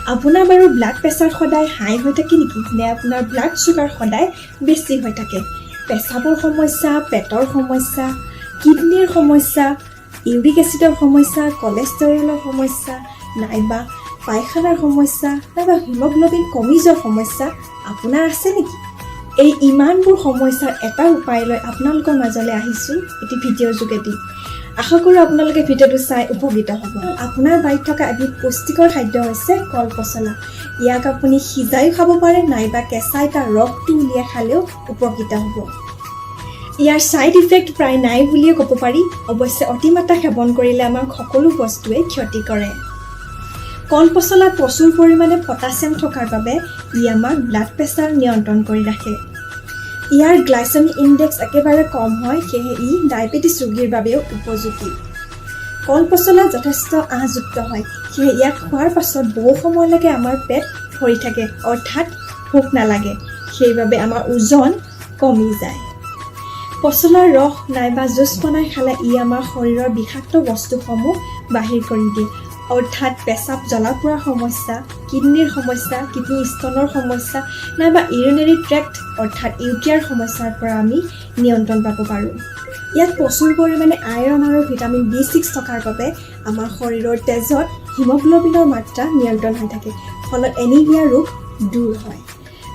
আপোনাৰ বাৰু blood pressure সদায় হাই হৈ থাকে নেকি নে আপোনাৰ ব্লাড চুগাৰ সদায় বেছি হৈ থাকে পেচাবৰ সমস্যা পেটৰ সমস্যা কিডনিৰ সমস্যা ইউৰিক এচিডৰ সমস্যা কলেষ্ট্ৰলৰ সমস্যা নাইবা পায়খানাৰ সমস্যা নাইবা হিমোগ্লোবিন কমি যোৱাৰ সমস্যা আপোনাৰ আছে নেকি এই ইমানবোৰ সমস্যাৰ এটা উপায় লৈ আপোনালোকৰ মাজলৈ আহিছোঁ এটি ভিডিঅ'ৰ যোগেদি আশা কৰোঁ আপোনালোকে ভিডিঅ'টো চাই উপকৃত হ'ব আপোনাৰ বাৰীত থকা এবিধ পুষ্টিকৰ খাদ্য হৈছে কল পচলা ইয়াক আপুনি সিজাইও খাব পাৰে নাইবা কেঁচাই তাৰ ৰসটো উলিয়াই খালেও উপকৃত হ'ব ইয়াৰ ছাইড ইফেক্ট প্ৰায় নাই বুলিয়ে ক'ব পাৰি অৱশ্যে অতিমাত্ৰা সেৱন কৰিলে আমাক সকলো বস্তুৱে ক্ষতি কৰে কল পচলাত প্ৰচুৰ পৰিমাণে পটাছিয়াম থকাৰ বাবে ই আমাক ব্লাড প্ৰেছাৰ নিয়ন্ত্ৰণ কৰি ৰাখে ইয়াৰ গ্লাইচেমিক ইনডেক্স একেবাৰে কম হয় সেয়ে ই ডায়েবেটিছ ৰোগীৰ বাবেও উপযোগী কল পচলা যথেষ্ট আঁহযুক্ত হয় সেয়ে ইয়াক খোৱাৰ পাছত বহু সময়লৈকে আমাৰ পেট ভৰি থাকে অৰ্থাৎ ভোক নালাগে সেইবাবে আমাৰ ওজন কমি যায় পচলাৰ ৰস নাইবা জুচ বনাই খালে ই আমাৰ শৰীৰৰ বিষাক্ত বস্তুসমূহ বাহিৰ কৰি দিয়ে অৰ্থাৎ পেচাব জ্বলা পোৱাৰ সমস্যা কিডনিৰ সমস্যা কিডনি ষ্টনৰ সমস্যা নাইবা ইউৰিনেৰী ট্ৰেক্ট অৰ্থাৎ ইউটিআৰ সমস্যাৰ পৰা আমি নিয়ন্ত্ৰণ পাব পাৰোঁ ইয়াত প্ৰচুৰ পৰিমাণে আইৰণ আৰু ভিটামিন B6 থকাৰ বাবে আমাৰ শৰীৰৰ তেজত হিমোগ্লোবিনৰ মাত্ৰা নিয়ন্ত্ৰণ হৈ থাকে ফলত এনিমিয়া ৰোগ দূৰ হয়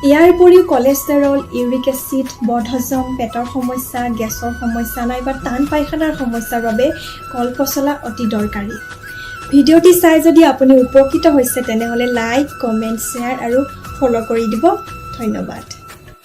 ইয়াৰ উপৰিও কলেষ্ট্ৰল ইউৰিক এচিড বদহজম পেটৰ সমস্যা গেছৰ সমস্যা নাইবা টান পায়খানাৰ সমস্যাৰ বাবে কল পচলা অতি দৰকাৰী ভিডিঅ'টি চাই যদি আপুনি উপকৃত হৈছে তেনেহ'লে লাইক কমেণ্ট শ্বেয়াৰ আৰু ফ'ল' কৰি দিব ধন্যবাদ